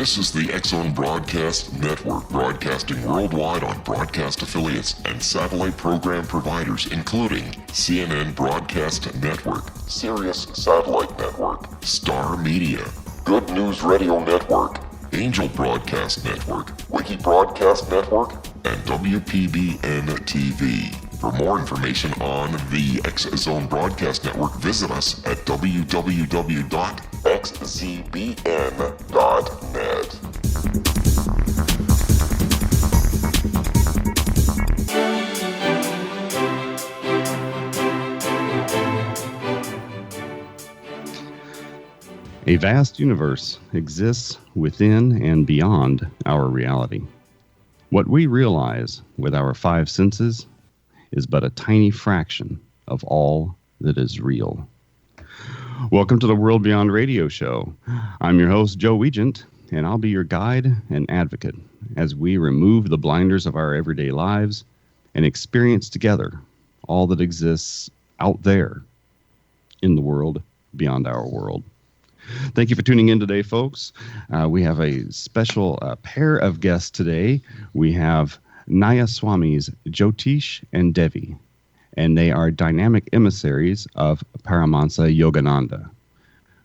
This is the X-Zone Broadcast Network, broadcasting worldwide on broadcast affiliates and satellite program providers, including CNN Broadcast Network, Sirius Satellite Network, Star Media, Good News Radio Network, Angel Broadcast Network, Wiki Broadcast Network, and WPBN TV. For more information on the X-Zone Broadcast Network, visit us at www.xzbn.net. A vast universe exists within and beyond our reality. What we realize with our five senses is but a tiny fraction of all that is real. Welcome to the World Beyond Radio Show. I'm your host, Joe Weigant, and I'll be your guide and advocate as we remove the blinders of our everyday lives and experience together all that exists out there in the world beyond our world. Thank you for tuning in today, folks. We have a special pair of guests today. We have Naya Swami's Jyotish and Devi, and they are dynamic emissaries of Paramahansa Yogananda,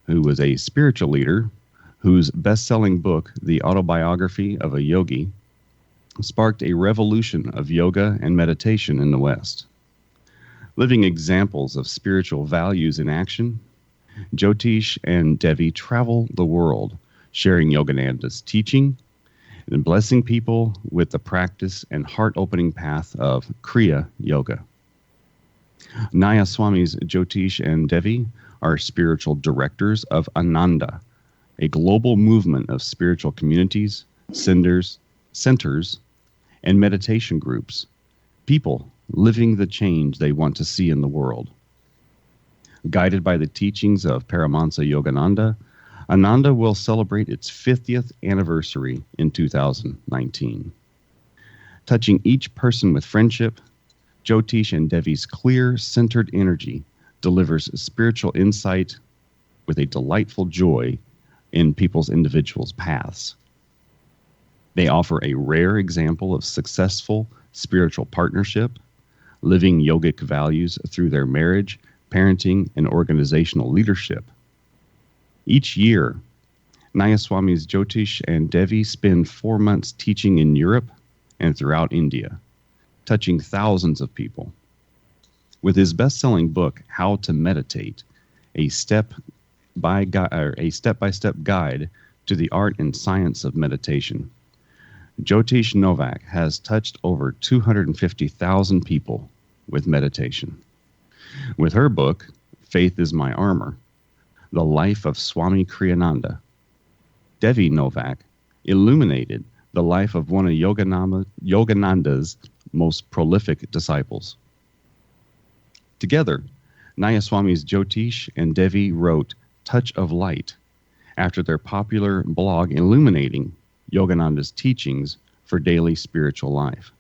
who was a spiritual leader whose best-selling book, The Autobiography of a Yogi, sparked a revolution of yoga and meditation in the West. Living examples of spiritual values in action, Jyotish and Devi travel the world, sharing Yogananda's teaching and blessing people with the practice and heart-opening path of Kriya Yoga. Naya Swami's Jyotish and Devi are spiritual directors of Ananda, a global movement of spiritual communities, centers, and meditation groups, people living the change they want to see in the world. Guided by the teachings of Paramahansa Yogananda, Ananda will celebrate its 50th anniversary in 2019. Touching each person with friendship, Jyotish and Devi's clear, centered energy delivers spiritual insight with a delightful joy in people's individual paths. They offer a rare example of successful spiritual partnership, living yogic values through their marriage, parenting, and organizational leadership. Each year, Naya Swami's Jyotish and Devi spend 4 months teaching in Europe and throughout India, touching thousands of people. With his best-selling book, How to Meditate, a step-by-step guide to the art and science of meditation, Jyotish Novak has touched over 250,000 people with meditation. With her book, Faith is My Armor, The Life of Swami Kriyananda, Devi Novak illuminated the life of one of Yogananda's most prolific disciples. Together, Naya Swami's Jyotish and Devi wrote Touch of Light after their popular blog illuminating Yogananda's teachings for daily spiritual life.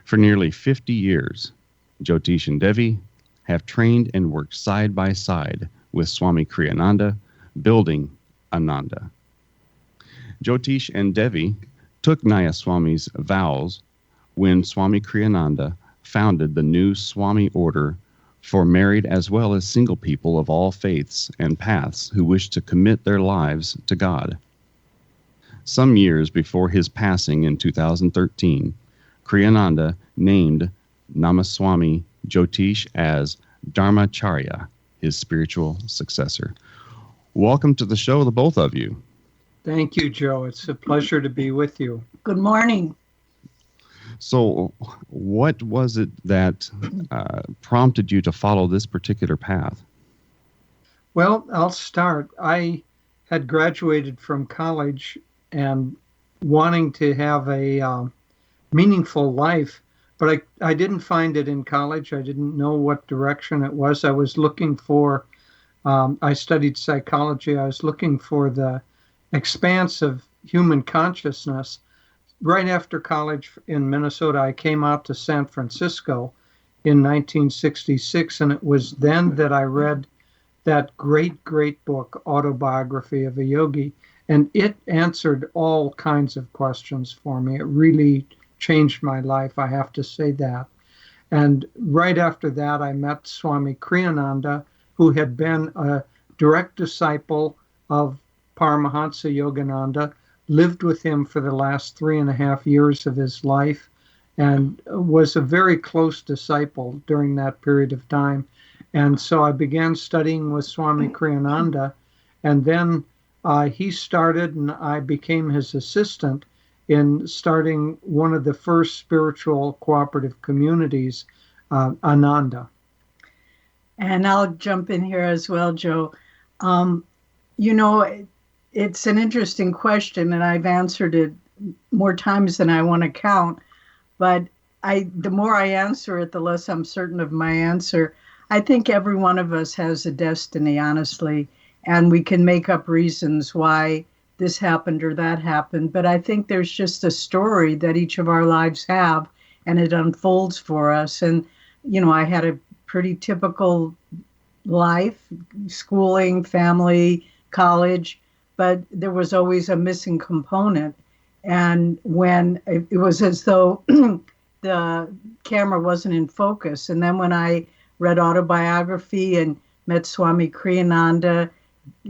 For nearly 50 years, Jyotish and Devi have trained and worked side by side with Swami Kriyananda, building Ananda. Jyotish and Devi took Naya Swami's vows when Swami Kriyananda founded the new Swami order for married as well as single people of all faiths and paths who wish to commit their lives to God. Some years before his passing in 2013, Kriyananda named Namaswami Jyotish as Dharmacharya, his spiritual successor. Welcome to the show, the both of you. Thank you, Joe. It's a pleasure to be with you. Good morning. So what was it that prompted you to follow this particular path? Well, I'll start. I had graduated from college and wanting to have a meaningful life, but I didn't find it in college. I didn't know what direction it was. I was looking for, I studied psychology. I was looking for the expanse of human consciousness. Right after college in Minnesota, I came out to San Francisco in 1966, and it was then that I read that great book, Autobiography of a Yogi. And it answered all kinds of questions for me. It really changed my life, I have to say that. And right after that, I met Swami Kriyananda, who had been a direct disciple of Paramahansa Yogananda, lived with him for the last 3.5 years of his life, and was a very close disciple during that period of time. And so I began studying with Swami Kriyananda, and then he started, and I became his assistant in starting one of the first spiritual cooperative communities, Ananda. And I'll jump in here as well, Joe. It's an interesting question, and I've answered it more times than I want to count. But the more I answer it, the less I'm certain of my answer. I think every one of us has a destiny, honestly, and we can make up reasons why this happened or that happened. But I think there's just a story that each of our lives have, and it unfolds for us. And, I had a pretty typical life, schooling, family, college, but there was always a missing component. And when it was as though the camera wasn't in focus. And then when I read autobiography and met Swami Kriyananda,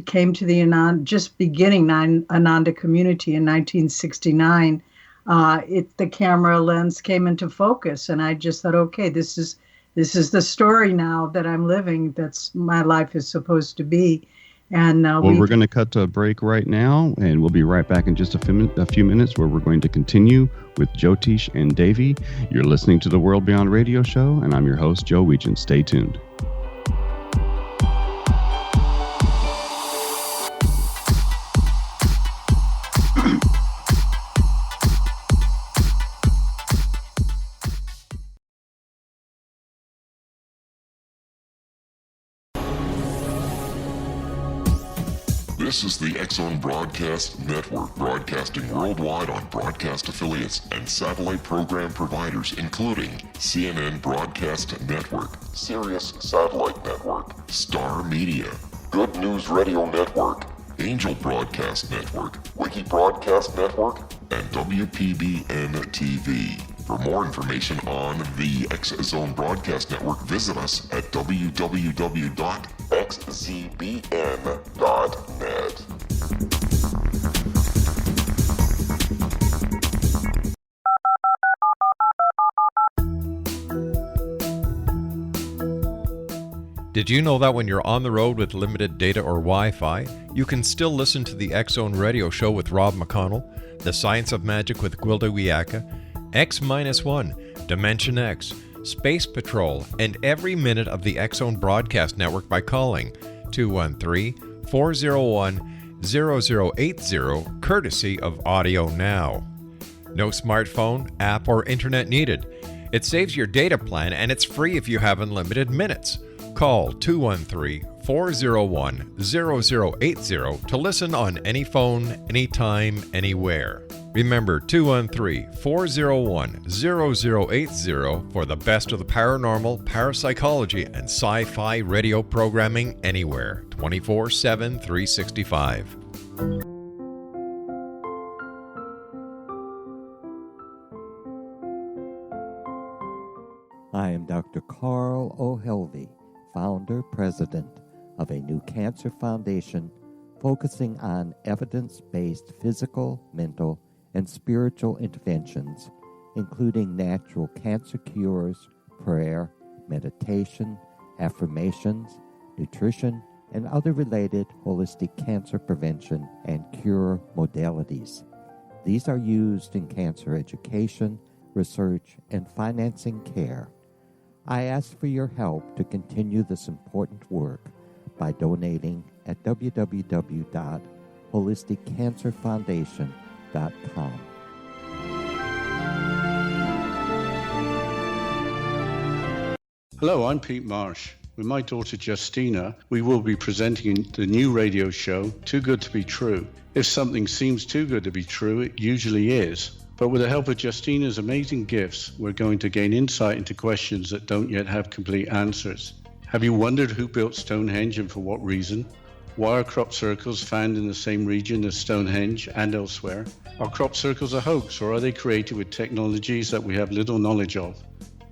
came to the Ananda, just beginning Ananda community in 1969, the camera lens came into focus. And I just thought, okay, this is the story now that I'm living. That's my life is supposed to be. And we're going to cut to a break right now, and we'll be right back in just a few minutes where we're going to continue with Jyotish and Devi. You're listening to the World Beyond Radio Show, and I'm your host, Joe Weigant. Stay tuned. This is the X-Zone Broadcast Network, broadcasting worldwide on broadcast affiliates and satellite program providers, including CNN Broadcast Network, Sirius Satellite Network, Star Media, Good News Radio Network, Angel Broadcast Network, Wiki Broadcast Network, and WPBN TV. For more information on the X-Zone Broadcast Network, visit us at www.xzbn.net. Did you know that when you're on the road with limited data or Wi-Fi, you can still listen to the X-Zone Radio Show with Rob McConnell, The Science of Magic with Gwilda Wiyaka, X-1, Dimension X, Space Patrol, and every minute of the X-Zone Broadcast Network by calling 213-401-0080, courtesy of Audio Now. No smartphone, app, or internet needed. It saves your data plan, and it's free if you have unlimited minutes. Call 213-401-0080 to listen on any phone, anytime, anywhere. Remember 213-401-0080 for the best of the paranormal, parapsychology, and sci-fi radio programming anywhere, 24/7, 365. I am Dr. Carl O'Helvey, founder, president of a new cancer foundation focusing on evidence-based physical, mental, and spiritual interventions, including natural cancer cures, prayer, meditation, affirmations, nutrition, and other related holistic cancer prevention and cure modalities. These are used in cancer education, research, and financing care. I ask for your help to continue this important work by donating at www.holisticcancerfoundation.com. Hello, I'm Pete Marsh. With my daughter Justina, we will be presenting the new radio show, Too Good to Be True. If something seems too good to be true, it usually is. But with the help of Justina's amazing gifts, we're going to gain insight into questions that don't yet have complete answers. Have you wondered who built Stonehenge and for what reason? Why are crop circles found in the same region as Stonehenge and elsewhere? Are crop circles a hoax, or are they created with technologies that we have little knowledge of?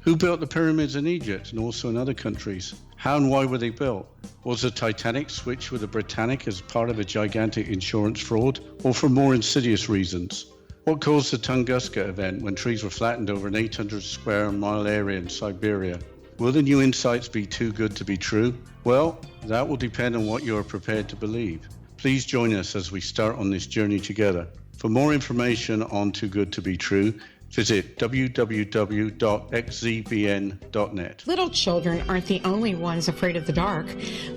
Who built the pyramids in Egypt and also in other countries? How and why were they built? Was the Titanic switched with the Britannic as part of a gigantic insurance fraud, or for more insidious reasons? What caused the Tunguska event when trees were flattened over an 800 square mile area in Siberia? Will the new insights be too good to be true? Well, that will depend on what you are prepared to believe. Please join us as we start on this journey together. For more information on Too Good to Be True, visit www.xzbn.net. Little children aren't the only ones afraid of the dark.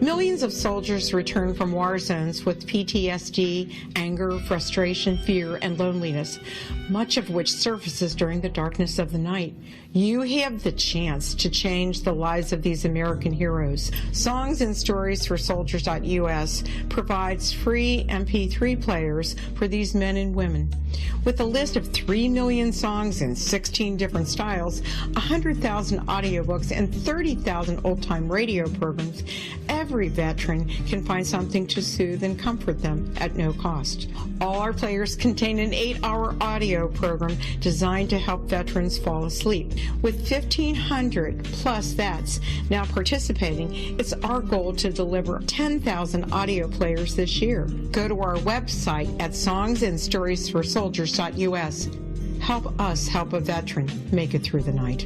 Millions of soldiers return from war zones with PTSD, anger, frustration, fear, and loneliness, much of which surfaces during the darkness of the night. You have the chance to change the lives of these American heroes. Songs and Stories for Soldiers.us provides free MP3 players for these men and women. With a list of 3 million songs in 16 different styles, 100,000 audiobooks, and 30,000 old-time radio programs, every veteran can find something to soothe and comfort them at no cost. All our players contain an 8-hour audio program designed to help veterans fall asleep. With 1,500 plus vets now participating, it's our goal to deliver 10,000 audio players this year. Go to our website at songsandstoriesforsoldiers.us. Help us help a veteran make it through the night.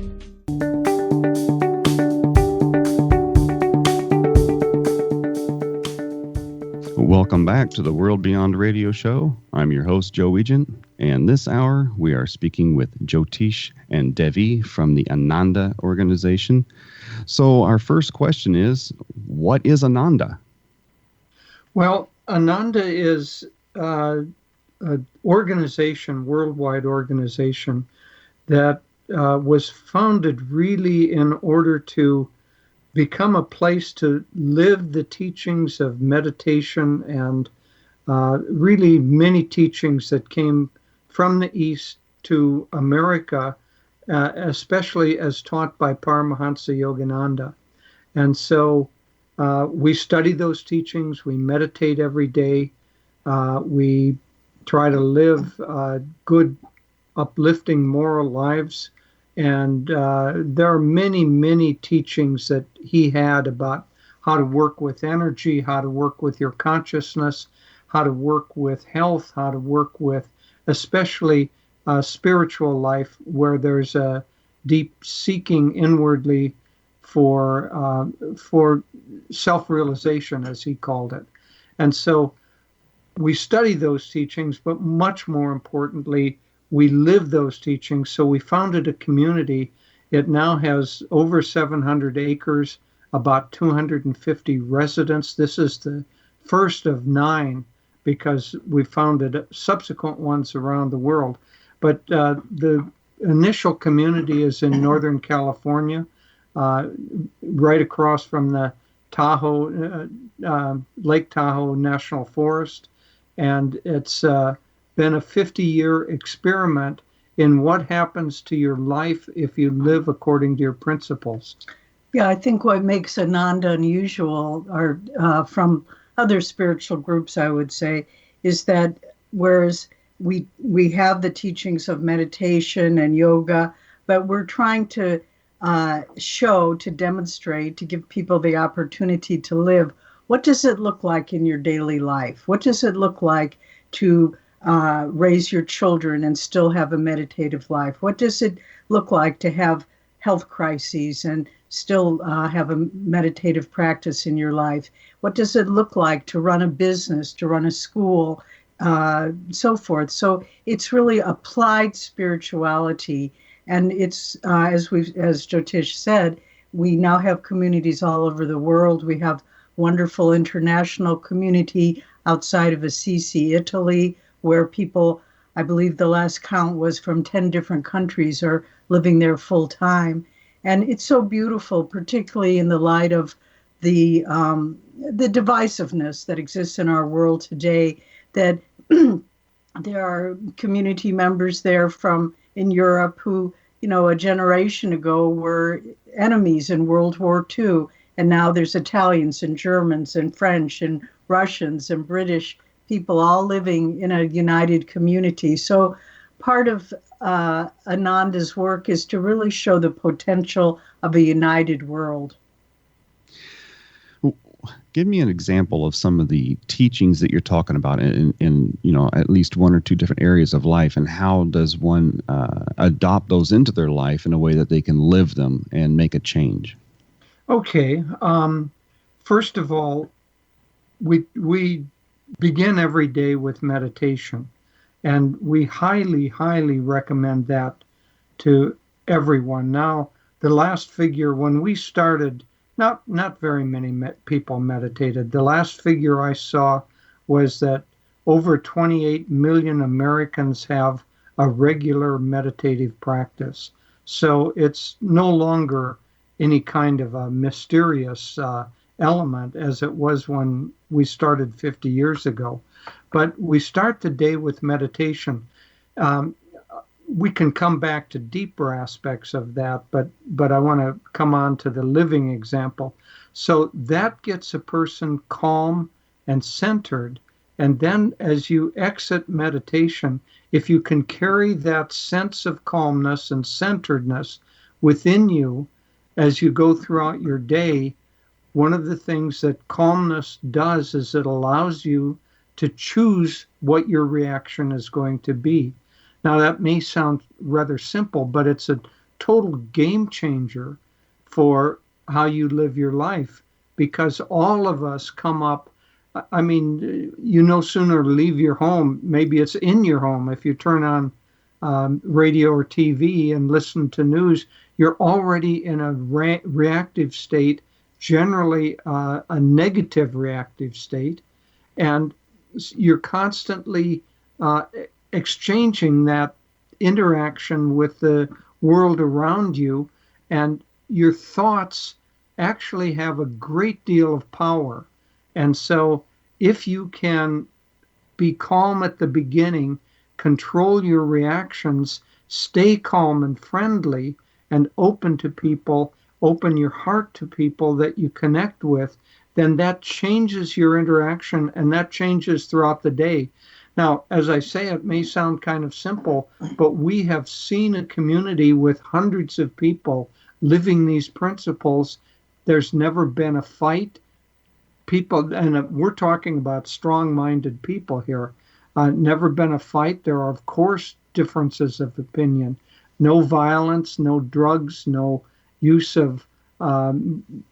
Welcome back to the World Beyond Radio Show. I'm your host, Joe Weigant, and this hour we are speaking with Jyotish and Devi from the Ananda organization. So our first question is, what is Ananda? Well, Ananda is an organization, worldwide organization, that was founded really in order to become a place to live the teachings of meditation and really many teachings that came from the East to America, especially as taught by Paramahansa Yogananda. And so we study those teachings, we meditate every day, we try to live good, uplifting moral lives. And there are many, many teachings that he had about how to work with energy, how to work with your consciousness, how to work with health, how to work with especially spiritual life, where there's a deep seeking inwardly for self-realization, as he called it. And so we study those teachings, but much more importantly, we live those teachings. So we founded a community. It now has over 700 acres, about 250 residents. This is the first of 9 because we founded subsequent ones around the world. But the initial community is in Northern California, right across from the Tahoe, Lake Tahoe National Forest. And it's been a 50-year experiment in what happens to your life if you live according to your principles. Yeah, I think what makes Ananda unusual, or from other spiritual groups, I would say, is that whereas we have the teachings of meditation and yoga, but we're trying to show, to demonstrate, to give people the opportunity to live. What does it look like in your daily life? What does it look like to raise your children and still have a meditative life? What does it look like to have health crises and still have a meditative practice in your life? What does it look like to run a business, to run a school, so forth? So it's really applied spirituality. And it's, as Jyotish said, we now have communities all over the world. We have wonderful international community outside of Assisi, Italy, where people, I believe the last count was from 10 different countries, are living there full time. And it's so beautiful, particularly in the light of the divisiveness that exists in our world today, that there are community members there from in Europe who, a generation ago were enemies in World War II. And now there's Italians and Germans and French and Russians and British people all living in a united community. So part of Ananda's work is to really show the potential of a united world. Give me an example of some of the teachings that you're talking about in at least one or two different areas of life, and how does one adopt those into their life in a way that they can live them and make a change? Okay. First of all, we begin every day with meditation, and we highly, highly recommend that to everyone. Now, the last figure, when we started, not very many people meditated. The last figure I saw was that over 28 million Americans have a regular meditative practice. So it's no longer any kind of a mysterious element as it was when we started 50 years ago. But we start the day with meditation. We can come back to deeper aspects of that, but I want to come on to the living example. So that gets a person calm and centered. And then as you exit meditation, if you can carry that sense of calmness and centeredness within you as you go throughout your day, one of the things that calmness does is it allows you to choose what your reaction is going to be. Now, that may sound rather simple, but it's a total game changer for how you live your life, because all of us come up. I mean, you no sooner leave your home, maybe it's in your home. If you turn on radio or TV and listen to news, you're already in a reactive state, generally a negative reactive state, and you're constantly exchanging that interaction with the world around you, and your thoughts actually have a great deal of power. And so if you can be calm at the beginning, control your reactions, stay calm and friendly, and open to people, open your heart to people that you connect with, then that changes your interaction, and that changes throughout the day. Now, as I say, it may sound kind of simple, but we have seen a community with hundreds of people living these principles. There's never been a fight. People, and we're talking about strong-minded people here, never been a fight. There are, of course, differences of opinion. No violence, no drugs, no use of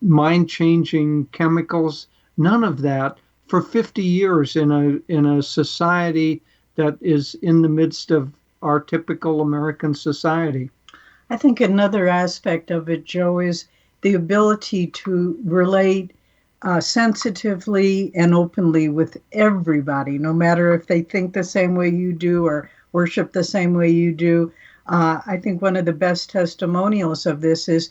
mind-changing chemicals, none of that. For 50 years in a society that is in the midst of our typical American society. I think another aspect of it, Joe, is the ability to relate sensitively and openly with everybody, no matter if they think the same way you do or worship the same way you do. I think one of the best testimonials of this is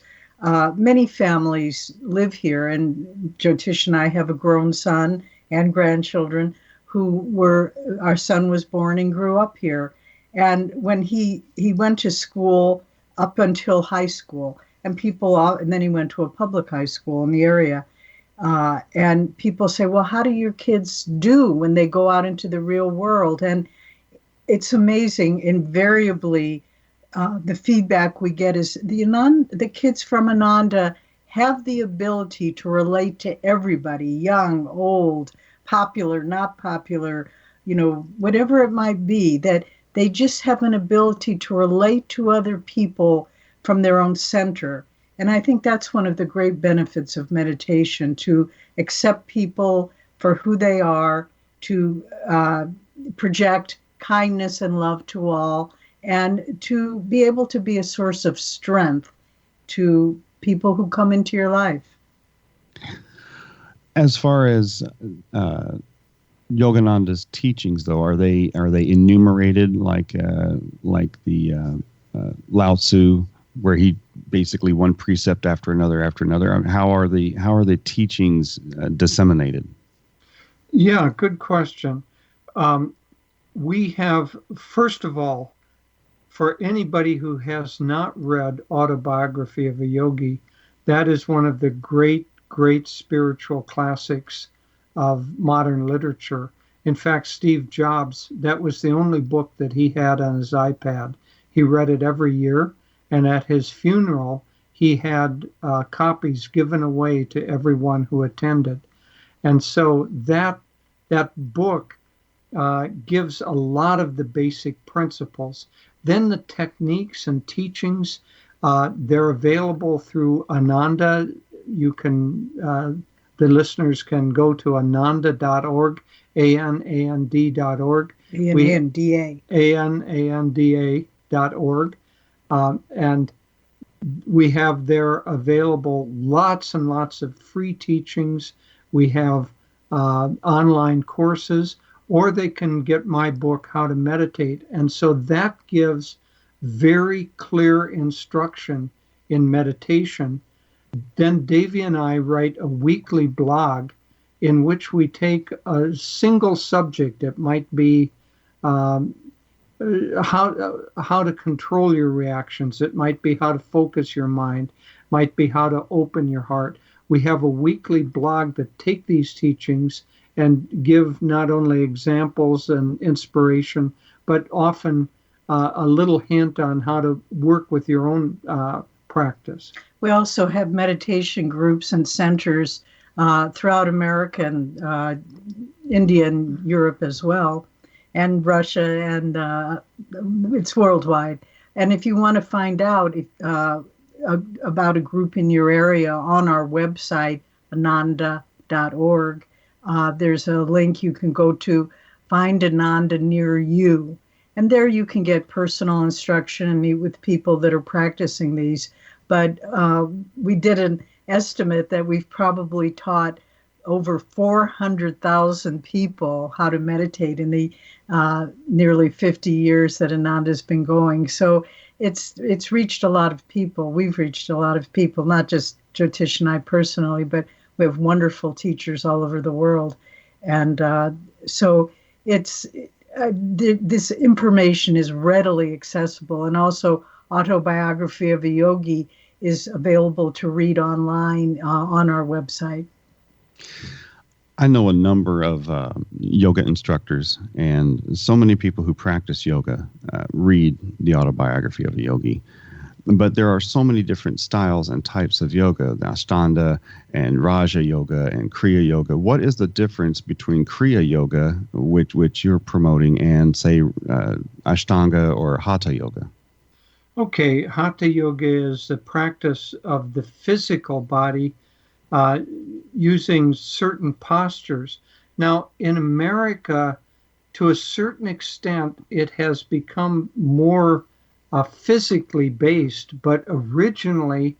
many families live here, and Jyotish and I have a grown son and grandchildren our son was born and grew up here. And when he went to school up until high school, and then he went to a public high school in the area. And people say, well, how do your kids do when they go out into the real world? And it's amazing. Invariably, the feedback we get is the kids from Ananda have the ability to relate to everybody, young, old, popular, not popular, whatever it might be, that they just have an ability to relate to other people from their own center. And I think that's one of the great benefits of meditation, to accept people for who they are, to project kindness and love to all, and to be able to be a source of strength to people who come into your life. As far as Yogananda's teachings, though, are they enumerated like the Lao Tzu, where he basically one precept after another after another? How are the teachings disseminated? Yeah, good question. We have, first of all, for anybody who has not read Autobiography of a Yogi, that is one of the great great spiritual classics of modern literature. In fact, Steve Jobs, that was the only book that he had on his iPad. He read it every year, and at his funeral, he had copies given away to everyone who attended. And so that book gives a lot of the basic principles. Then the techniques and teachings, they're available through Ananda. You can, the listeners can go to ananda.org, ANAND.org. ANANDA. ANANDA.org. And we have there available lots and lots of free teachings. We have online courses, or they can get my book, How to Meditate. And so that gives very clear instruction in meditation. Then Devi and I write a weekly blog in which we take a single subject. It might be how to control your reactions. It might be how to focus your mind. It might be how to open your heart. We have a weekly blog that take these teachings and give not only examples and inspiration, but often a little hint on how to work with your own practice. We also have meditation groups and centers throughout America and India and Europe as well, and Russia, and it's worldwide. And if you want to find out about a group in your area, on our website, ananda.org, there's a link you can go to, Find Ananda Near You. And there you can get personal instruction and meet with people that are practicing these. But we did an estimate that we've probably taught over 400,000 people how to meditate in the nearly 50 years that Ananda's been going. So it's reached a lot of people. We've reached a lot of people, not just Jyotish and I personally, but we have wonderful teachers all over the world. And so it's this information is readily accessible. And also Autobiography of a Yogi is available to read online on our website. I know a number of yoga instructors, and so many people who practice yoga read the Autobiography of a Yogi. But there are so many different styles and types of yoga, the Ashtanga and Raja Yoga and Kriya Yoga. What is the difference between Kriya Yoga, which you're promoting, and, say, Ashtanga or Hatha Yoga? Okay, Hatha Yoga is the practice of the physical body using certain postures. Now, in America, to a certain extent, it has become more physically based, but originally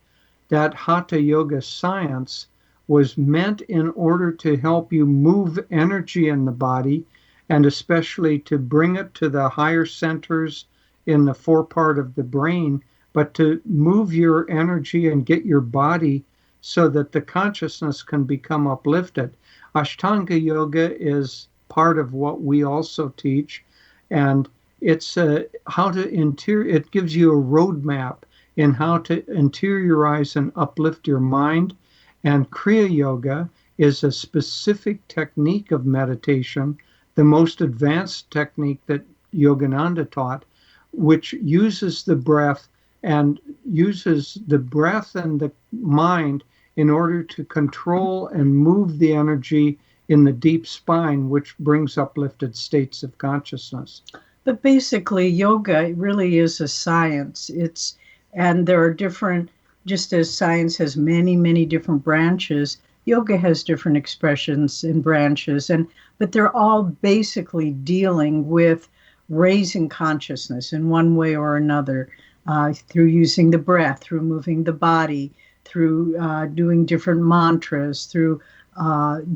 that Hatha Yoga science was meant in order to help you move energy in the body, and especially to bring it to the higher centers in the forepart of the brain, but to move your energy and get your body so that the consciousness can become uplifted. Ashtanga Yoga is part of what we also teach, and it's how to it gives you a roadmap in how to interiorize and uplift your mind. And Kriya Yoga is a specific technique of meditation, the most advanced technique that Yogananda taught, which uses the breath and the mind in order to control and move the energy in the deep spine, which brings uplifted states of consciousness. But basically, yoga really is a science. And there are different, just as science has many, many different branches, yoga has different expressions and branches, but they're all basically dealing with raising consciousness in one way or another, through using the breath, through moving the body, through doing different mantras, through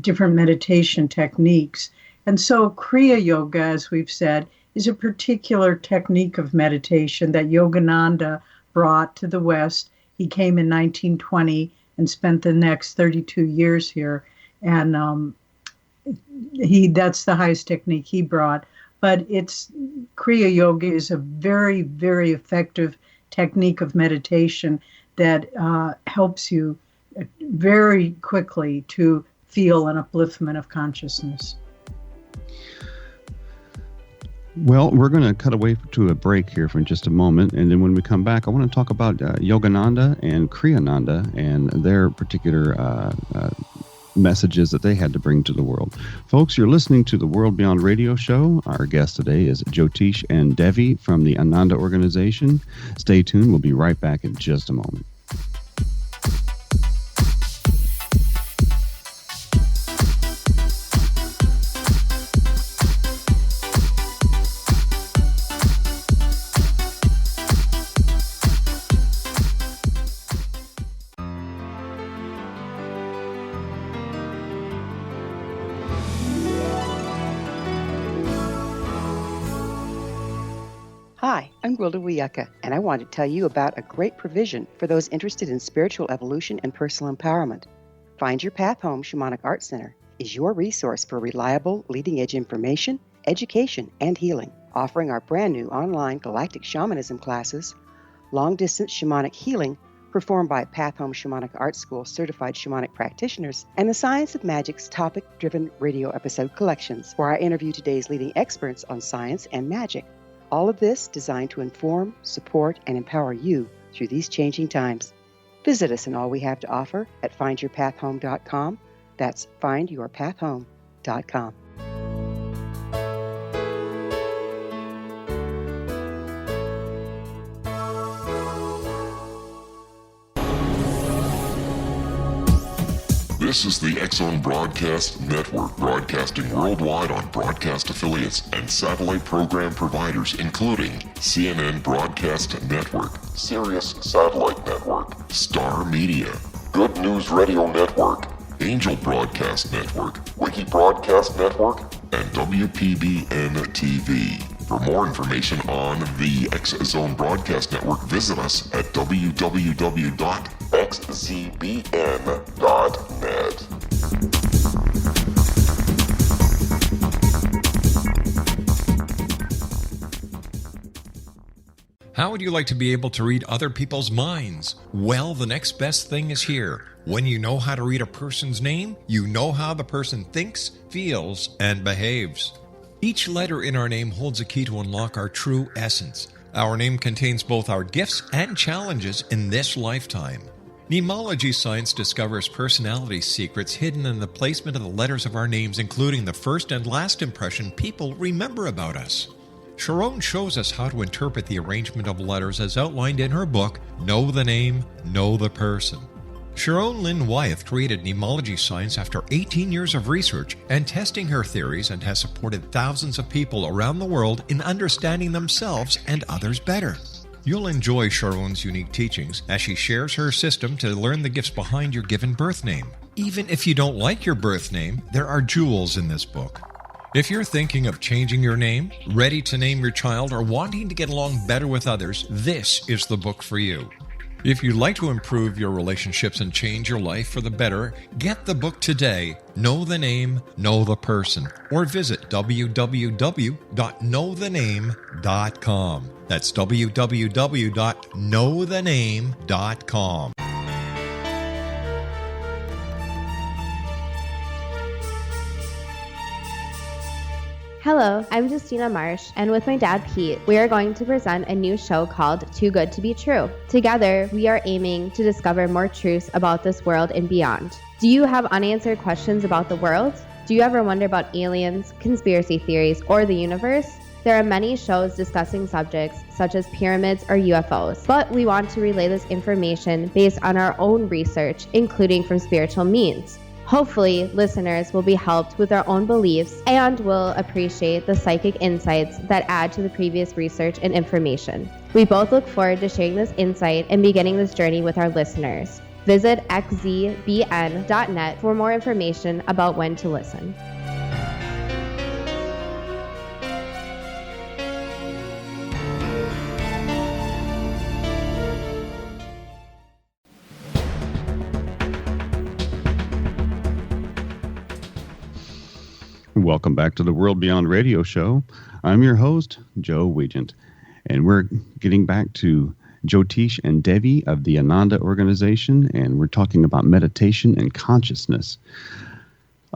different meditation techniques. And so Kriya Yoga, as we've said, is a particular technique of meditation that Yogananda brought to the West. He came in 1920 and spent the next 32 years here. And that's the highest technique he brought. But Kriya Yoga is a very, very effective technique of meditation that helps you very quickly to feel an upliftment of consciousness. Well, we're going to cut away to a break here for just a moment, and then when we come back, I want to talk about Yogananda and Kriyananda and their particular messages that they had to bring to the world. Folks, you're listening to the World Beyond Radio Show. Our guest today is Jyotish and Devi from the Ananda organization. Stay tuned. We'll be right back in just a moment. Hi, I'm Gwilda Wiyaka, and I want to tell you about a great provision for those interested in spiritual evolution and personal empowerment. Find Your Path Home Shamanic Art Center is your resource for reliable, leading-edge information, education, and healing, offering our brand new online galactic shamanism classes, long-distance shamanic healing performed by Path Home Shamanic Art School certified shamanic practitioners, and the Science of Magic's topic-driven radio episode collections, where I interview today's leading experts on science and magic. All of this designed to inform, support, and empower you through these changing times. Visit us in all we have to offer at findyourpathhome.com. That's findyourpathhome.com. This is the X-Zone Broadcast Network, broadcasting worldwide on broadcast affiliates and satellite program providers, including CNN Broadcast Network, Sirius Satellite Network, Star Media, Good News Radio Network, Angel Broadcast Network, Wiki Broadcast Network, and WPBN TV. For more information on the X-Zone Broadcast Network, visit us at www.xzbn.net. How would you like to be able to read other people's minds? Well, the next best thing is here. When you know how to read a person's name, you know how the person thinks, feels, and behaves. Each letter in our name holds a key to unlock our true essence. Our name contains both our gifts and challenges in this lifetime. Nemology science discovers personality secrets hidden in the placement of the letters of our names, including the first and last impression people remember about us. Sharon shows us how to interpret the arrangement of letters as outlined in her book, Know the Name, Know the Person. Sharon Lynn Wyeth created nemology science after 18 years of research and testing her theories, and has supported thousands of people around the world in understanding themselves and others better. You'll enjoy Sharon's unique teachings as she shares her system to learn the gifts behind your given birth name. Even if you don't like your birth name, there are jewels in this book. If you're thinking of changing your name, ready to name your child, or wanting to get along better with others, this is the book for you. If you'd like to improve your relationships and change your life for the better, get the book today, Know the Name, Know the Person, or visit www.knowthename.com. That's www.knowthename.com. Hello, I'm Justina Marsh, and with my dad Pete, we are going to present a new show called Too Good to Be True. Together, we are aiming to discover more truths about this world and beyond. Do you have unanswered questions about the world? Do you ever wonder about aliens, conspiracy theories, or the universe? There are many shows discussing subjects such as pyramids or UFOs, but we want to relay this information based on our own research, including from spiritual means. Hopefully, listeners will be helped with their own beliefs and will appreciate the psychic insights that add to the previous research and information. We both look forward to sharing this insight and beginning this journey with our listeners. Visit xzbn.net for more information about when to listen. Welcome back to the World Beyond Radio Show. I'm your host, Joe Weigant, and we're getting back to Jyotish and Devi of the Ananda organization, and we're talking about meditation and consciousness.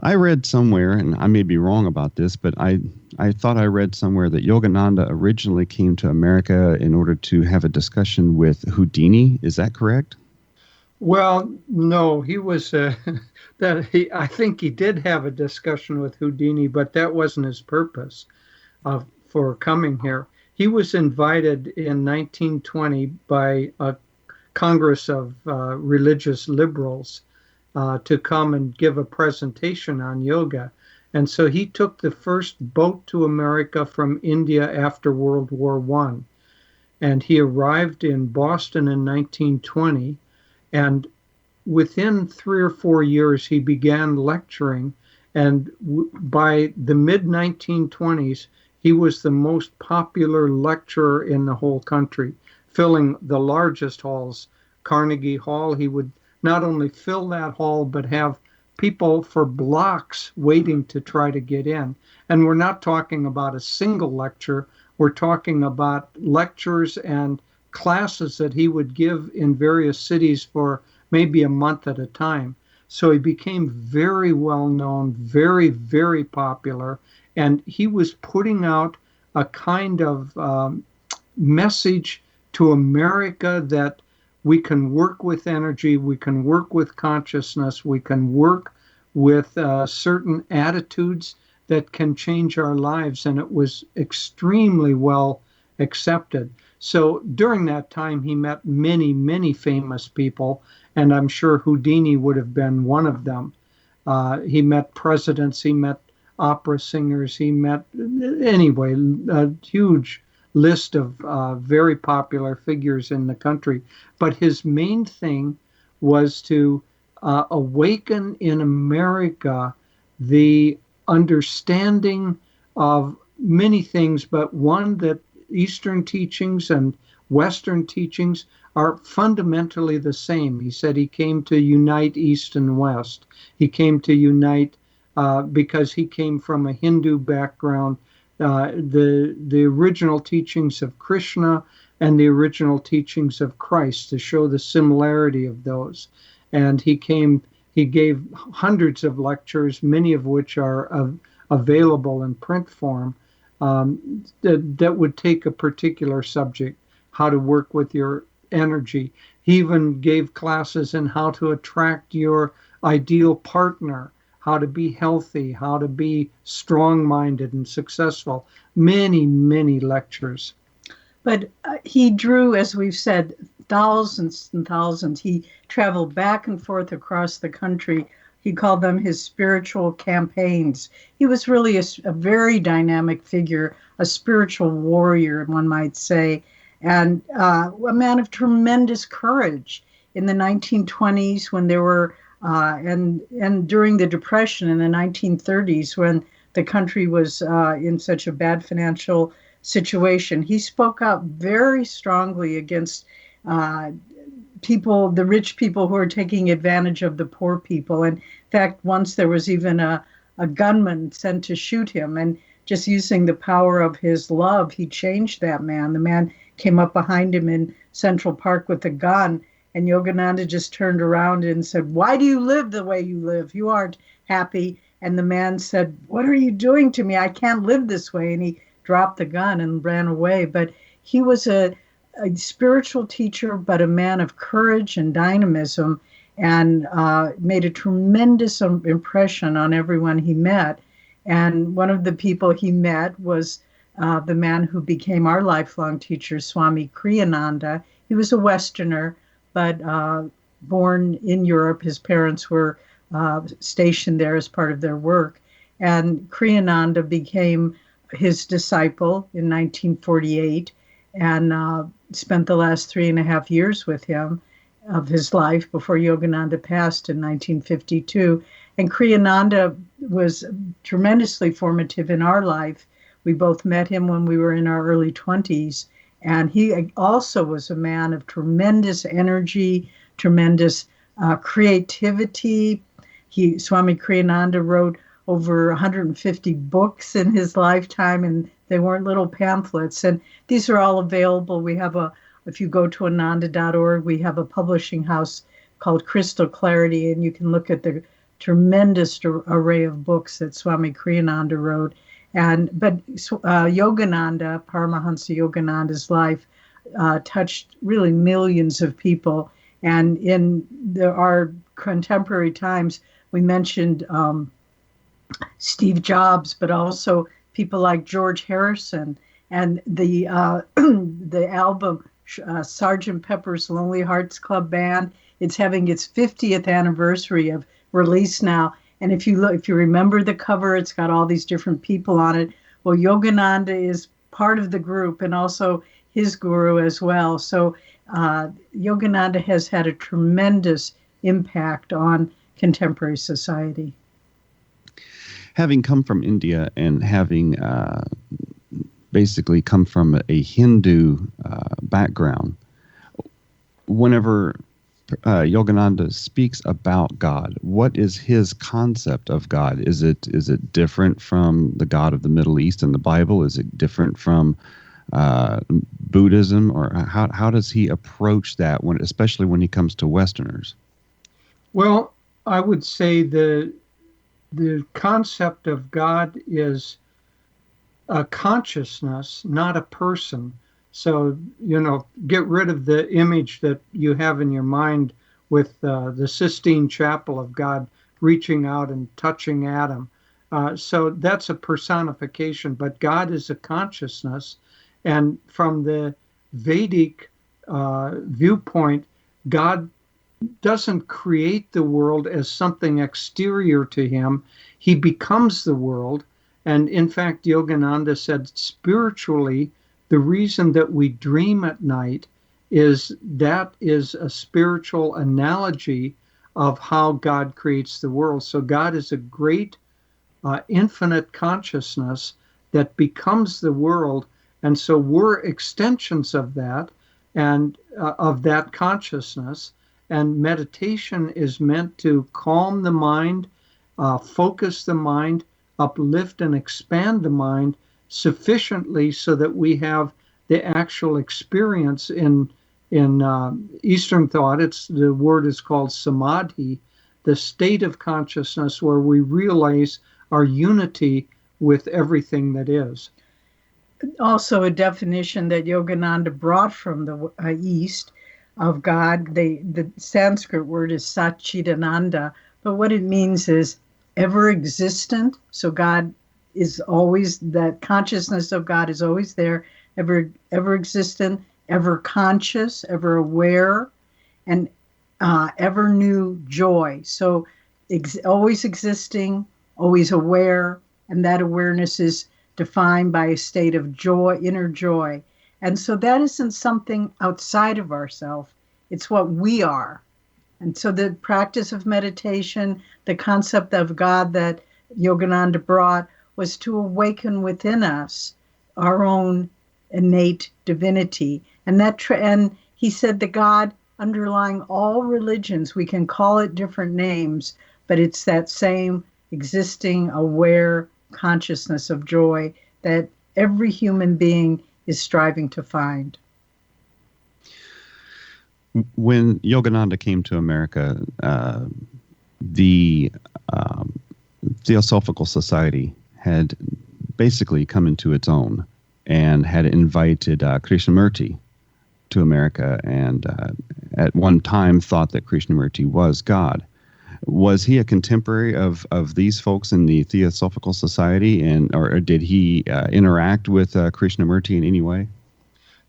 I read somewhere, and I may be wrong about this, but I thought I read somewhere that Yogananda originally came to America in order to have a discussion with Houdini. Is that correct? Well, no, he was I think he did have a discussion with Houdini, but that wasn't his purpose for coming here. He was invited in 1920 by a Congress of religious liberals to come and give a presentation on yoga. And so he took the first boat to America from India after World War I. And he arrived in Boston in 1920. And within 3 or 4 years, he began lecturing. And by the mid-1920s, he was the most popular lecturer in the whole country, filling the largest halls. Carnegie Hall, he would not only fill that hall, but have people for blocks waiting to try to get in. And we're not talking about a single lecture. We're talking about lectures and classes that he would give in various cities for maybe a month at a time. So he became very well known, very, very popular. And he was putting out a kind of message to America that we can work with energy, we can work with consciousness, we can work with certain attitudes that can change our lives. And it was extremely well accepted. So during that time, he met many, many famous people, and I'm sure Houdini would have been one of them. He met presidents, he met opera singers, he met, anyway, a huge list of very popular figures in the country. But his main thing was to awaken in America the understanding of many things, but one that Eastern teachings and Western teachings are fundamentally the same. He said he came to unite East and West. He came to unite because he came from a Hindu background. The original teachings of Krishna and the original teachings of Christ, to show the similarity of those. And he gave hundreds of lectures, many of which are available in print form, that would take a particular subject, how to work with your energy. He even gave classes in how to attract your ideal partner, how to be healthy, how to be strong-minded and successful. Many, many lectures. But he drew, as we've said, thousands and thousands. He traveled back and forth across the country. He called them his spiritual campaigns. He was really a very dynamic figure, a spiritual warrior, one might say, and a man of tremendous courage. In the 1920s, when there were and during the Depression in the 1930s, when the country was in such a bad financial situation, he spoke up very strongly against the rich people who are taking advantage of the poor people. And in fact, once there was even a gunman sent to shoot him, and just using the power of his love, he changed that man. The man came up behind him in Central Park with a gun, and Yogananda just turned around and said, "Why do you live the way you live? You aren't happy." And the man said, "What are you doing to me? I can't live this way." And he dropped the gun and ran away. But he was a spiritual teacher, but a man of courage and dynamism, and made a tremendous impression on everyone he met. And one of the people he met was the man who became our lifelong teacher, Swami Kriyananda. He was a Westerner, but born in Europe. His parents were stationed there as part of their work. And Kriyananda became his disciple in 1948 and spent the last 3.5 years with him of his life before Yogananda passed in 1952. And Kriyananda was tremendously formative in our life. We both met him when we were in our early 20s. And he also was a man of tremendous energy, tremendous creativity. Swami Kriyananda wrote over 150 books in his lifetime, and they weren't little pamphlets. And these are all available. We have a if you go to ananda.org, we have a publishing house called Crystal Clarity, and you can look at the tremendous array of books that Swami Kriyananda wrote. But Yogananda, Paramahansa Yogananda's life touched really millions of people. And in our contemporary times, we mentioned Steve Jobs, but also people like George Harrison, and the album Sgt. Pepper's Lonely Hearts Club Band. It's having its 50th anniversary of release now. And if you remember the cover, it's got all these different people on it. Well, Yogananda is part of the group and also his guru as well. So Yogananda has had a tremendous impact on contemporary society. Having come from India and having basically come from a Hindu background, whenever Yogananda speaks about God, what is his concept of God? Is it different from the God of the Middle East and the Bible? Is it different from Buddhism, or how does he approach that especially when he comes to Westerners? Well, I would say the concept of God is a consciousness, not a person. So, get rid of the image that you have in your mind with the Sistine Chapel of God reaching out and touching Adam. So that's a personification, but God is a consciousness. And from the Vedic viewpoint, God doesn't create the world as something exterior to him. He becomes the world. And in fact, Yogananda said spiritually, the reason that we dream at night is a spiritual analogy of how God creates the world. So God is a great infinite consciousness that becomes the world. And so we're extensions of that and of that consciousness. And meditation is meant to calm the mind, focus the mind, uplift and expand the mind sufficiently so that we have the actual experience in Eastern thought. The word is called samadhi, the state of consciousness where we realize our unity with everything that is. Also, a definition that Yogananda brought from the East of God, the Sanskrit word is Satchidananda, but what it means is ever existent. So God is always, that consciousness of God is always there, ever existent, ever conscious, ever aware, and ever new joy. So always existing, always aware, and that awareness is defined by a state of joy, inner joy. And so that isn't something outside of ourselves. It's what we are. And so the practice of meditation, the concept of God that Yogananda brought, was to awaken within us our own innate divinity. And he said the God underlying all religions, we can call it different names, but it's that same existing, aware consciousness of joy that every human being is striving to find. When Yogananda came to America, the Theosophical Society had basically come into its own and had invited Krishnamurti to America, and at one time thought that Krishnamurti was God. Was he a contemporary of these folks in the Theosophical Society, or did he interact with Krishnamurti in any way?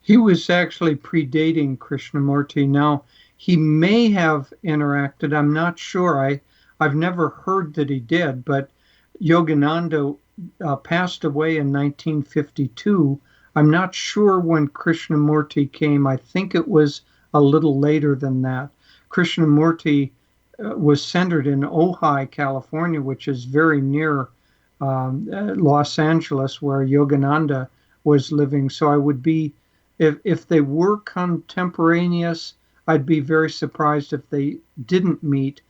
He was actually predating Krishnamurti. Now, he may have interacted. I'm not sure. I've never heard that he did, but Yogananda passed away in 1952. I'm not sure when Krishnamurti came. I think it was a little later than that. Krishnamurti was centered in Ojai, California, which is very near Los Angeles, where Yogananda was living. So I would be, if they were contemporaneous, I'd be very surprised if they didn't meet,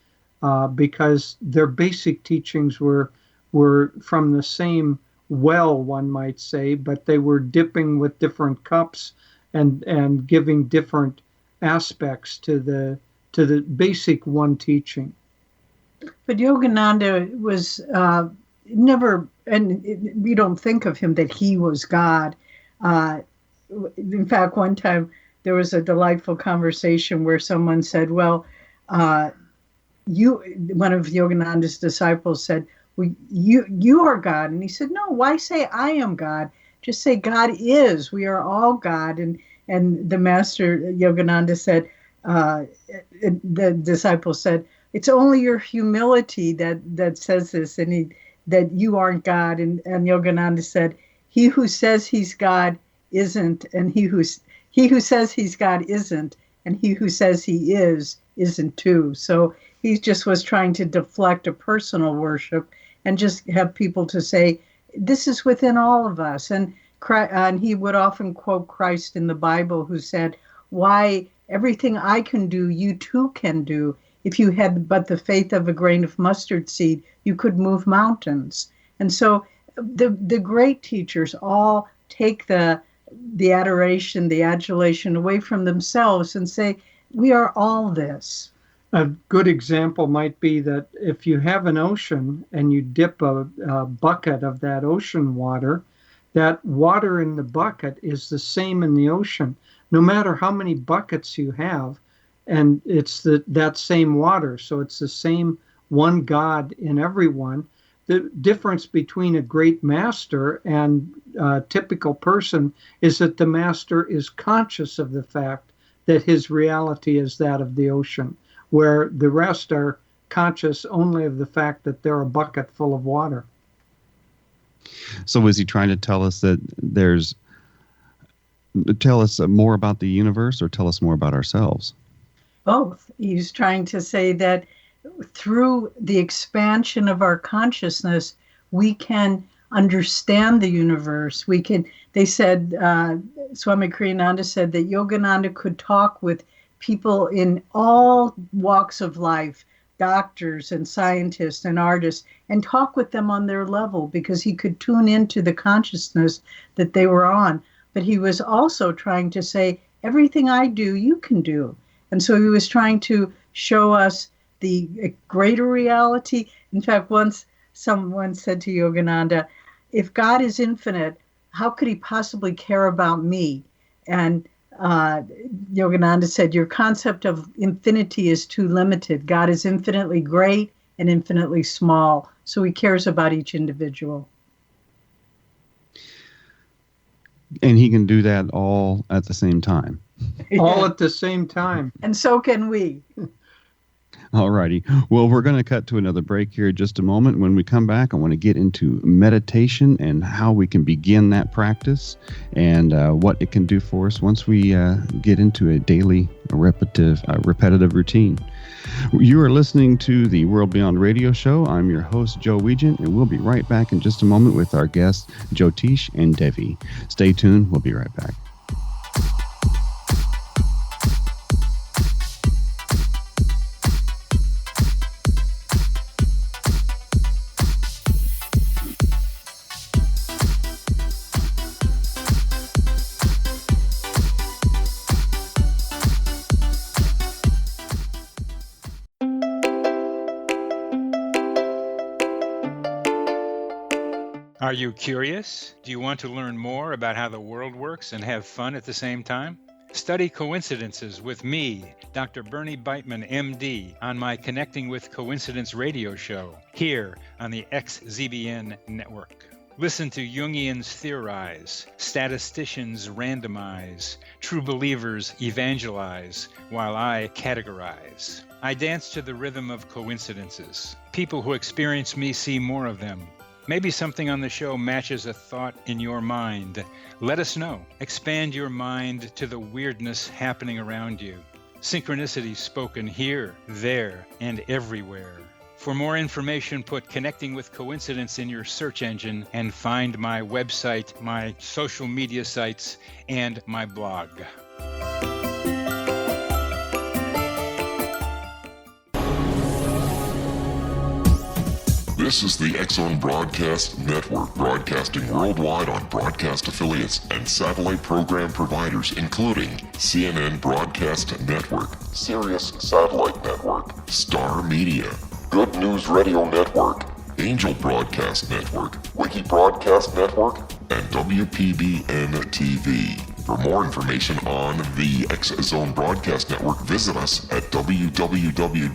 because their basic teachings were from the same well, one might say, but they were dipping with different cups and giving different aspects to the basic one teaching. But Yogananda was never, and we don't think of him that he was God. In fact, one time there was a delightful conversation where someone said, well, one of Yogananda's disciples said, well, you are God. And he said, no, why say I am God? Just say God is. We are all God. And the master Yogananda said, the disciple said, it's only your humility that says this, and that you aren't God. And Yogananda said, he who says he's God isn't, and he who says he's God isn't, and he who says he isn't too. So he just was trying to deflect a personal worship and just have people to say, this is within all of us. And he would often quote Christ in the Bible, who said, why everything I can do, you too can do. If you had but the faith of a grain of mustard seed, you could move mountains. And so the great teachers all take the adoration, the adulation away from themselves and say, we are all this. A good example might be that if you have an ocean and you dip a bucket of that ocean water, that water in the bucket is the same in the ocean, no matter how many buckets you have, and it's that same water. So it's the same one God in everyone. The difference between a great master and a typical person is that the master is conscious of the fact that his reality is that of the ocean, where the rest are conscious only of the fact that they're a bucket full of water. So was he trying to tell us that tell us more about the universe, or tell us more about ourselves? Both. He's trying to say that through the expansion of our consciousness, we can understand the universe. They said, Swami Kriyananda said that Yogananda could talk with people in all walks of life, doctors and scientists and artists, and talk with them on their level, because he could tune into the consciousness that they were on. But he was also trying to say, everything I do, you can do. And so he was trying to show us the greater reality. In fact, once someone said to Yogananda, if God is infinite, how could he possibly care about me? And Yogananda said, your concept of infinity is too limited. God is infinitely great and infinitely small, so he cares about each individual. And he can do that all at the same time. All at the same time. And so can we. All righty. Well, we're going to cut to another break here in just a moment. When we come back, I want to get into meditation and how we can begin that practice and what it can do for us once we get into a daily repetitive routine. You are listening to the World Beyond Radio Show. I'm your host, Joe Weigant, and we'll be right back in just a moment with our guests, Jyotish and Devi. Stay tuned. We'll be right back. Are you curious? Do you want to learn more about how the world works and have fun at the same time? Study coincidences with me, Dr. Bernie Beitman, MD, on my Connecting with Coincidence radio show, here on the XZBN network. Listen to Jungians theorize, statisticians randomize, true believers evangelize, while I categorize. I dance to the rhythm of coincidences. People who experience me see more of them. Maybe something on the show matches a thought in your mind. Let us know. Expand your mind to the weirdness happening around you. Synchronicity spoken here, there, and everywhere. For more information, put Connecting with Coincidence in your search engine and find my website, my social media sites, and my blog. This is the X-Zone Broadcast Network, broadcasting worldwide on broadcast affiliates and satellite program providers, including CNN Broadcast Network, Sirius Satellite Network, Star Media, Good News Radio Network, Angel Broadcast Network, Wiki Broadcast Network, and WPBN TV. For more information on the X-Zone Broadcast Network, visit us at www.xzbn.net.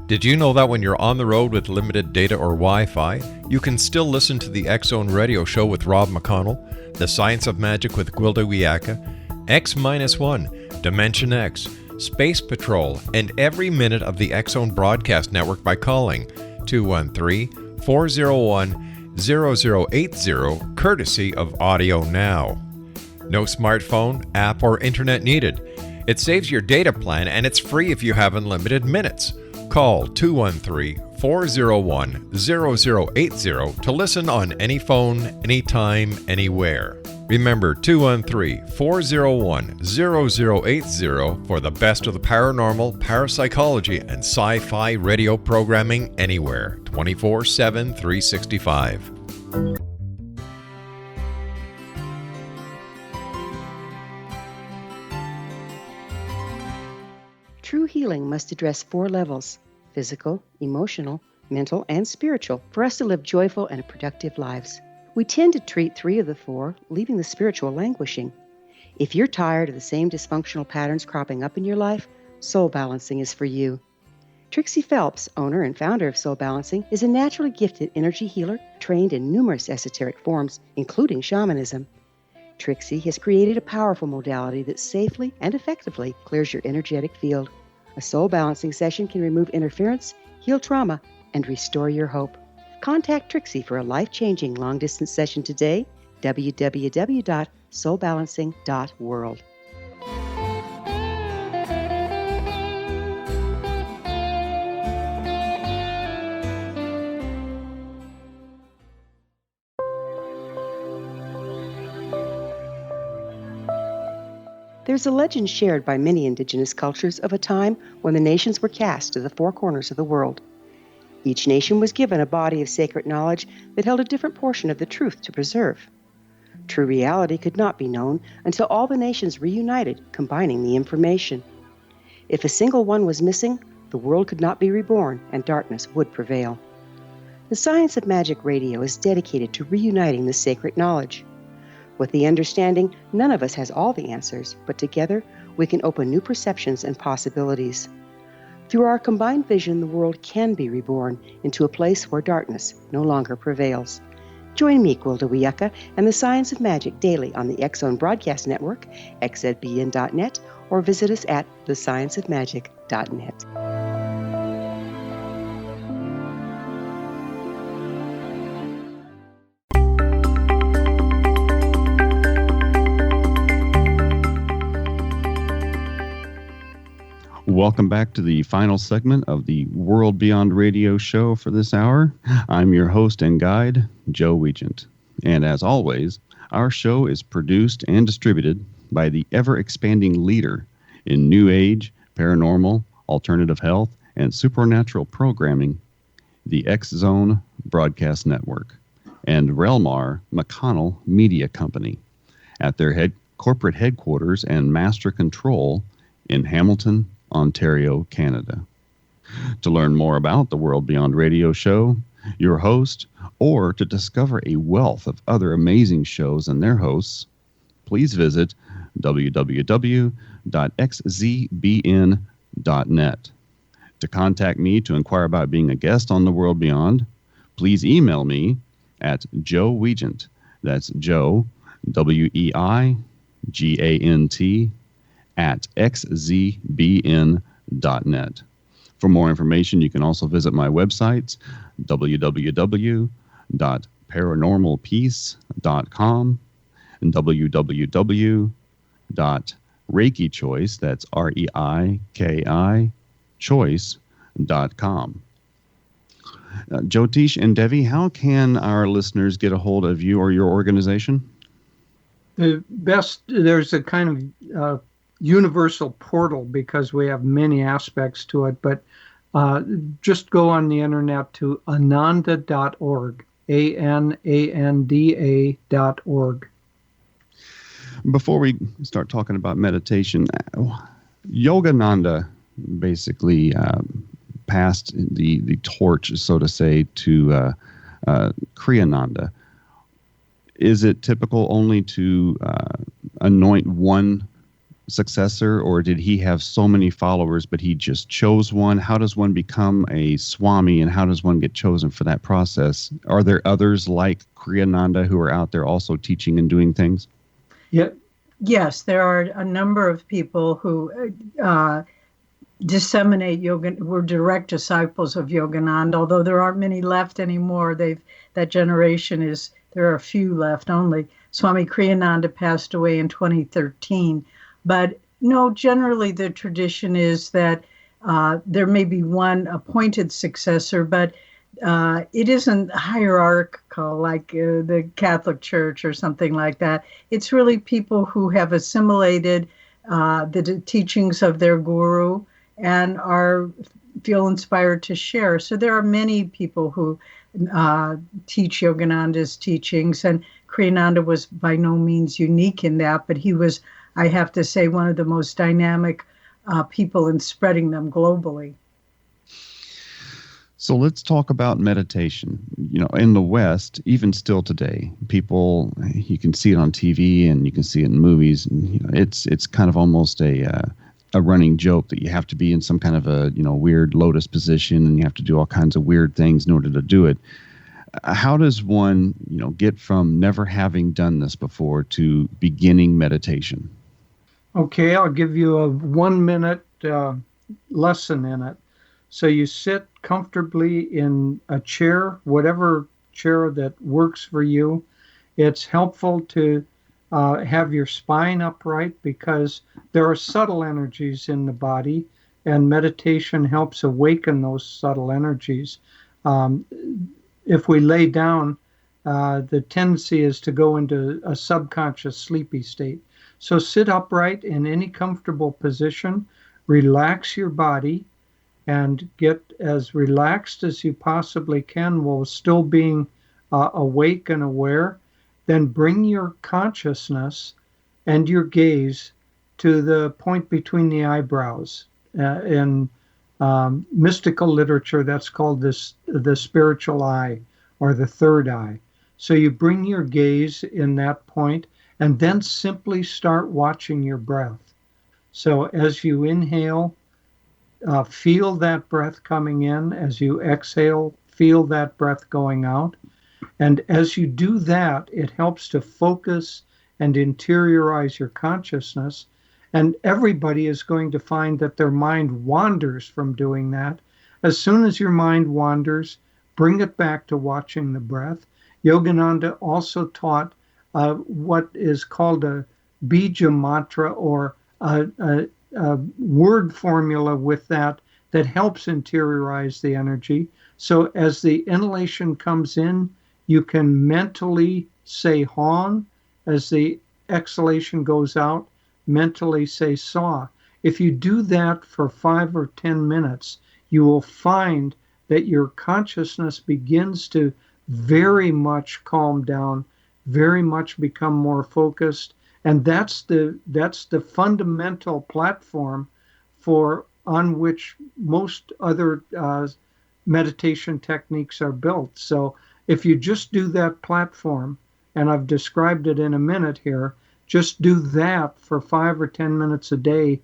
Did you know that when you're on the road with limited data or Wi-Fi, you can still listen to the X-Zone Radio Show with Rob McConnell, The Science of Magic with Gwilda Wiyaka, X-1, Dimension X, Space Patrol, and every minute of the X-Zone Broadcast Network by calling 213-401-0080, courtesy of Audio Now. No smartphone, app, or internet needed. It saves your data plan and it's free if you have unlimited minutes. Call 213-401-0080 to listen on any phone, anytime, anywhere. Remember 213-401-0080 for the best of the paranormal, parapsychology, and sci-fi radio programming anywhere, 24/7, 365. True healing must address 4 levels: physical, emotional, mental, and spiritual, for us to live joyful and productive lives. We tend to treat 3 of the 4, leaving the spiritual languishing. If you're tired of the same dysfunctional patterns cropping up in your life, Soul Balancing is for you. Trixie Phelps, owner and founder of Soul Balancing, is a naturally gifted energy healer trained in numerous esoteric forms, including shamanism. Trixie has created a powerful modality that safely and effectively clears your energetic field. A soul balancing session can remove interference, heal trauma, and restore your hope. Contact Trixie for a life-changing long-distance session today, www.soulbalancing.world. There's a legend shared by many indigenous cultures of a time when the nations were cast to the 4 corners of the world. Each nation was given a body of sacred knowledge that held a different portion of the truth to preserve. True reality could not be known until all the nations reunited, combining the information. If a single one was missing, the world could not be reborn and darkness would prevail. The Science of Magic Radio is dedicated to reuniting the sacred knowledge. With the understanding, none of us has all the answers, but together we can open new perceptions and possibilities. Through our combined vision, the world can be reborn into a place where darkness no longer prevails. Join me, Gwilda Wiyaka, and the Science of Magic daily on the X-Zone Broadcast Network, xzbn.net, or visit us at thescienceofmagic.net. Welcome back to the final segment of the World Beyond Radio show for this hour. I'm your host and guide, Joe Weigant. And as always, our show is produced and distributed by the ever-expanding leader in New Age, paranormal, alternative health, and supernatural programming, the X-Zone Broadcast Network, and REL-MAR McConnell Media Company, at their corporate headquarters and master control in Hamilton, Ontario, Canada. To learn more about the World Beyond Radio show, your host, or to discover a wealth of other amazing shows and their hosts, please visit www.xzbn.net. To contact me to inquire about being a guest on the World Beyond, please email me at Joe Weigant. That's Joe, Weigant, at xzbn.net. For more information, you can also visit my websites, www.paranormalpeace.com and www.reikichoice, that's REIKI, choice.com. Jyotish and Devi, how can our listeners get a hold of you or your organization? The best, there's a kind of universal portal because we have many aspects to it, but just go on the internet to ananda.org, ANANDA.org. Before we start talking about meditation, Yogananda basically passed the torch, so to say, to Kriyananda. Is it typical only to anoint one successor, or did he have so many followers, but he just chose one? How does one become a Swami, and how does one get chosen for that process? Are there others like Kriyananda who are out there also teaching and doing things? Yeah. Yes, there are a number of people who disseminate yoga, were direct disciples of Yogananda, although there aren't many left anymore. That generation there are a few left only. Swami Kriyananda passed away in 2013. But no, generally the tradition is that there may be one appointed successor, but it isn't hierarchical like the Catholic Church or something like that. It's really people who have assimilated the teachings of their guru and feel inspired to share. So there are many people who teach Yogananda's teachings, and Kriyananda was by no means unique in that, but he was, I have to say, one of the most dynamic people in spreading them globally. So let's talk about meditation. You know, in the West, even still today, people, you can see it on TV and you can see it in movies. And, you know, it's kind of almost a running joke that you have to be in some kind of a, you know, weird lotus position, and you have to do all kinds of weird things in order to do it. How does one, you know, get from never having done this before to beginning meditation? Okay, I'll give you a 1-minute lesson in it. So you sit comfortably in a chair, whatever chair that works for you. It's helpful to have your spine upright because there are subtle energies in the body, and meditation helps awaken those subtle energies. If we lay down, the tendency is to go into a subconscious sleepy state. So sit upright in any comfortable position, relax your body, and get as relaxed as you possibly can while still being awake and aware. Then bring your consciousness and your gaze to the point between the eyebrows. In mystical literature, that's called the spiritual eye, or the third eye. So you bring your gaze in that point, and then simply start watching your breath. So as you inhale, feel that breath coming in. As you exhale, feel that breath going out. And as you do that, it helps to focus and interiorize your consciousness. And everybody is going to find that their mind wanders from doing that. As soon as your mind wanders, bring it back to watching the breath. Yogananda also taught what is called a bija mantra, or a word formula with that helps interiorize the energy. So as the inhalation comes in, you can mentally say Hong. As the exhalation goes out, mentally say Saw. If you do that for 5 or 10 minutes, you will find that your consciousness begins to very much calm down, very much become more focused. And that's the fundamental platform on which most other meditation techniques are built. So if you just do that platform, and I've described it in a minute here, just do that for 5 or 10 minutes a day.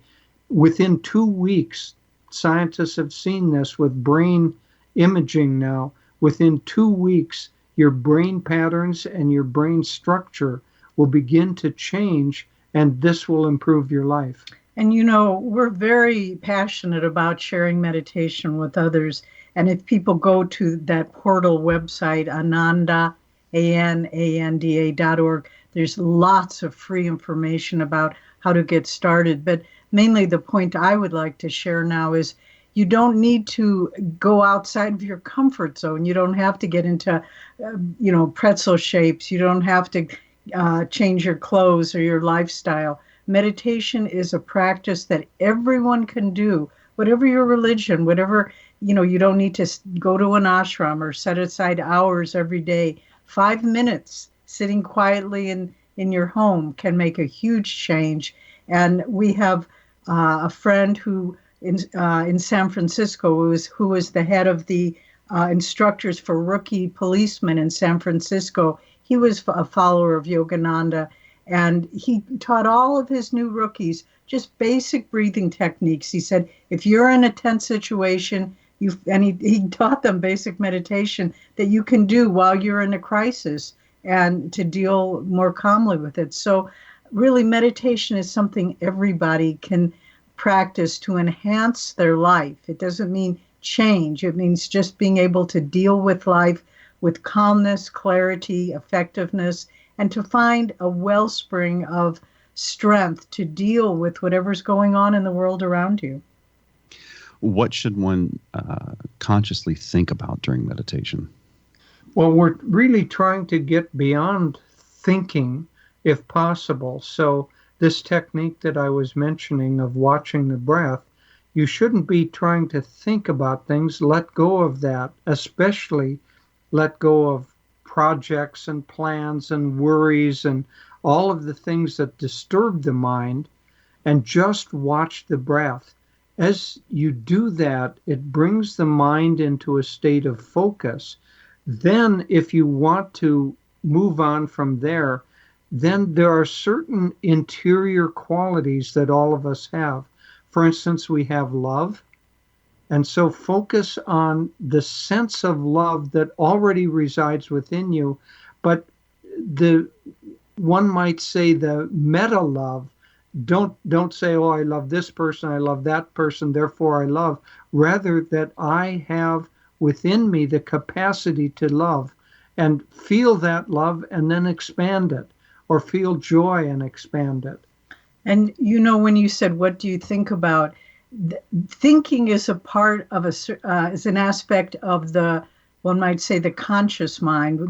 Within 2 weeks, scientists have seen this with brain imaging now. Within 2 weeks, your brain patterns and your brain structure will begin to change, and this will improve your life. And you know, we're very passionate about sharing meditation with others. And if people go to that portal website, Ananda, ANANDA.org, there's lots of free information about how to get started. But mainly the point I would like to share now is you don't need to go outside of your comfort zone. You don't have to get into, pretzel shapes. You don't have to change your clothes or your lifestyle. Meditation is a practice that everyone can do, whatever your religion, whatever, you don't need to go to an ashram or set aside hours every day. 5 minutes sitting quietly in your home can make a huge change. And we have a friend who in San Francisco who was the head of the instructors for rookie policemen in San Francisco. He was a follower of Yogananda, and he taught all of his new rookies just basic breathing techniques. He said, if you're in a tense situation, he taught them basic meditation that you can do while you're in a crisis and to deal more calmly with it. So really, meditation is something everybody can practice to enhance their life. It doesn't mean change. It means just being able to deal with life with calmness, clarity, effectiveness, and to find a wellspring of strength to deal with whatever's going on in the world around you. What should one consciously think about during meditation? Well, we're really trying to get beyond thinking, if possible. So this technique that I was mentioning of watching the breath, you shouldn't be trying to think about things. Let go of that, especially let go of projects and plans and worries and all of the things that disturb the mind, and just watch the breath. As you do that, it brings the mind into a state of focus. Then if you want to move on from there, then there are certain interior qualities that all of us have. For instance, we have love. And so focus on the sense of love that already resides within you. But one might say the meta love, don't say, oh, I love this person, I love that person, therefore I love. Rather that I have within me the capacity to love, and feel that love and then expand it, or feel joy and expand it. And when you said, what do you think about? Thinking is a part of is an aspect of one might say, the conscious mind.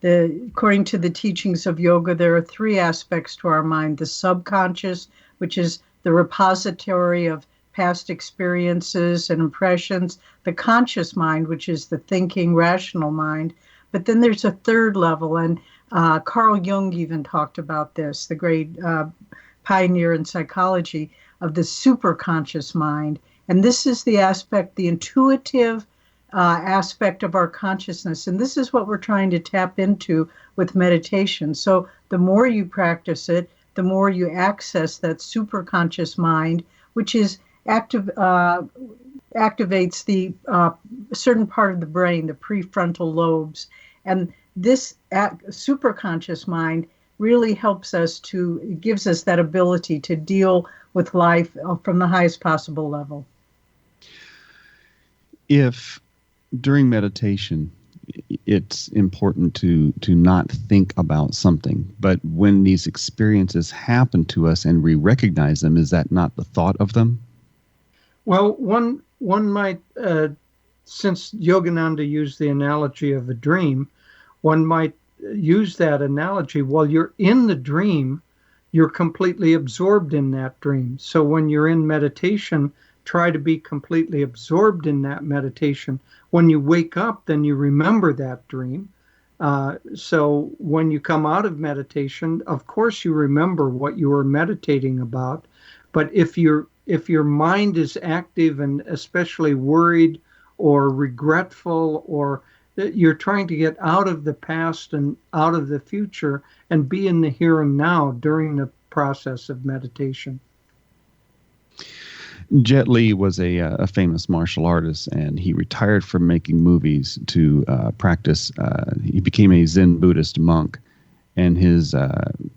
According to the teachings of yoga, there are 3 aspects to our mind: the subconscious, which is the repository of past experiences and impressions; the conscious mind, which is the thinking, rational mind. But then there's a 3rd level, and Carl Jung even talked about this, the great pioneer in psychology, of the superconscious mind. And this is the aspect, the intuitive aspect of our consciousness. And this is what we're trying to tap into with meditation. So the more you practice it, the more you access that superconscious mind, which is activates the certain part of the brain, the prefrontal lobes. And this superconscious mind really helps us it gives us that ability to deal with life from the highest possible level. If during meditation it's important to not think about something, but when these experiences happen to us and we recognize them, is that not the thought of them? Well, one might, since Yogananda used the analogy of a dream, one might use that analogy. While you're in the dream, you're completely absorbed in that dream. So when you're in meditation, try to be completely absorbed in that meditation. When you wake up, then you remember that dream. So when you come out of meditation, of course you remember what you were meditating about. But if your mind is active and especially worried or regretful, or that you're trying to get out of the past and out of the future and be in the here and now during the process of meditation. Jet Li was a famous martial artist, and he retired from making movies to practice. He became a Zen Buddhist monk. And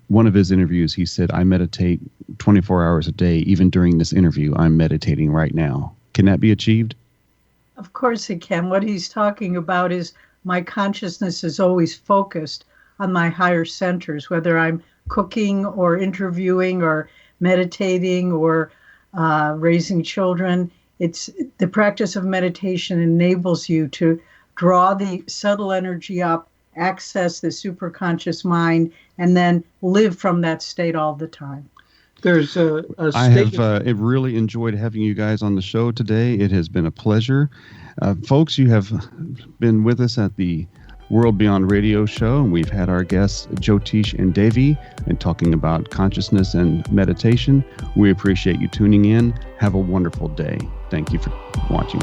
one of his interviews, he said, I meditate 24 hours a day. Even during this interview, I'm meditating right now. Can that be achieved? Of course it can. What he's talking about is my consciousness is always focused on my higher centers, whether I'm cooking or interviewing or meditating or raising children. It's the practice of meditation enables you to draw the subtle energy up, access the superconscious mind, and then live from that state all the time. There's I have really enjoyed having you guys on the show today. It has been a pleasure. Folks, you have been with us at the World Beyond Radio show, and we've had our guests Jyotish and Devi and talking about consciousness and meditation. We appreciate you tuning in. Have a wonderful day. Thank you for watching.